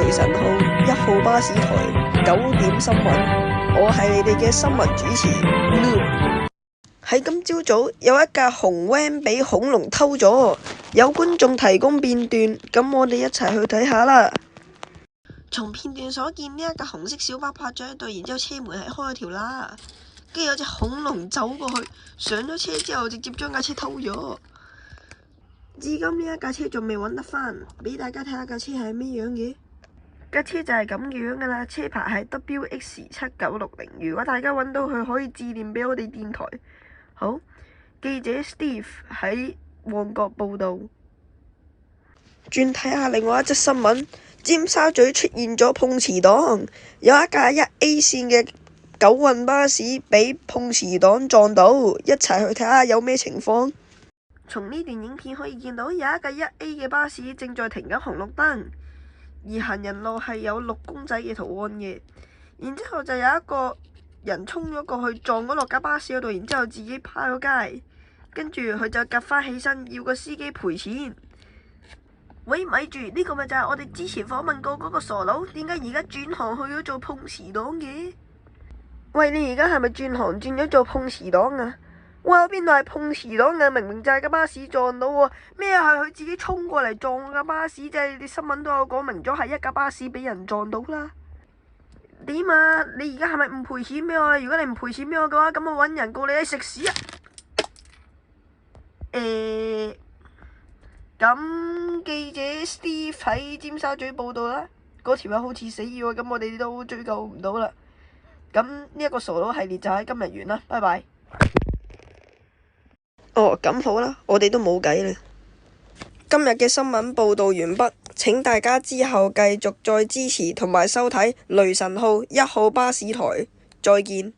雷神號1號巴士台9點新聞，我係你哋嘅新聞主持。喺今朝早有一架紅 van 俾恐龍偷咗，有觀眾提供片段，咁我哋一齊去睇下啦。從片段所見，呢一架紅色小巴泊咗喺度，然之後車門係開咗條啦，跟住有隻恐龍走過去，上咗車之後直接將架車偷咗。至今呢一架車仲未揾得返，俾大家睇下架車係咩樣嘅。架車就係咁嘅樣噶啦，車牌係 WX7960。如果大家揾到佢，可以致電俾我哋電台。好，記者 Steve 喺旺角報道。轉睇下另外一則新聞，尖沙咀出現咗碰瓷黨，有一架1A 線嘅九運巴士俾碰瓷黨撞到，一齊去睇下有咩情況。從呢段影片可以見到，有一架1A 嘅巴士正在停緊紅綠燈，而行人路係有6公仔嘅圖案嘅。然之後就有一個人衝咗過去撞咗落架巴士嗰度，然之後自己趴咗街，跟住佢就夾翻起身要個司機賠錢。喂，咪住，呢個咪就係我哋之前訪問過嗰個傻佬，點解而家轉行去咗做碰瓷黨嘅？喂，你而家係咪轉行轉咗做碰瓷黨啊？哇！邊度係碰瓷黨啊？明明就係架巴士撞到喎，咩係佢自己衝過嚟撞架巴士啫？你新聞都有講明咗係一架巴士俾人撞到啦。點啊？你而家係咪唔賠錢俾我？如果你唔賠錢俾我嘅話，咁我揾人告你喺食屎啊！咁記者 Steve 喺尖沙咀報道啦，嗰條友好似死咗，咁我哋都追究唔到啦。咁呢一個傻佬系列就喺今日完啦，拜拜。哦，咁好啦，我哋都冇計啦。今日嘅新聞報道完畢，請大家之後繼續再支持同埋收睇雷神號1號巴士台，再見。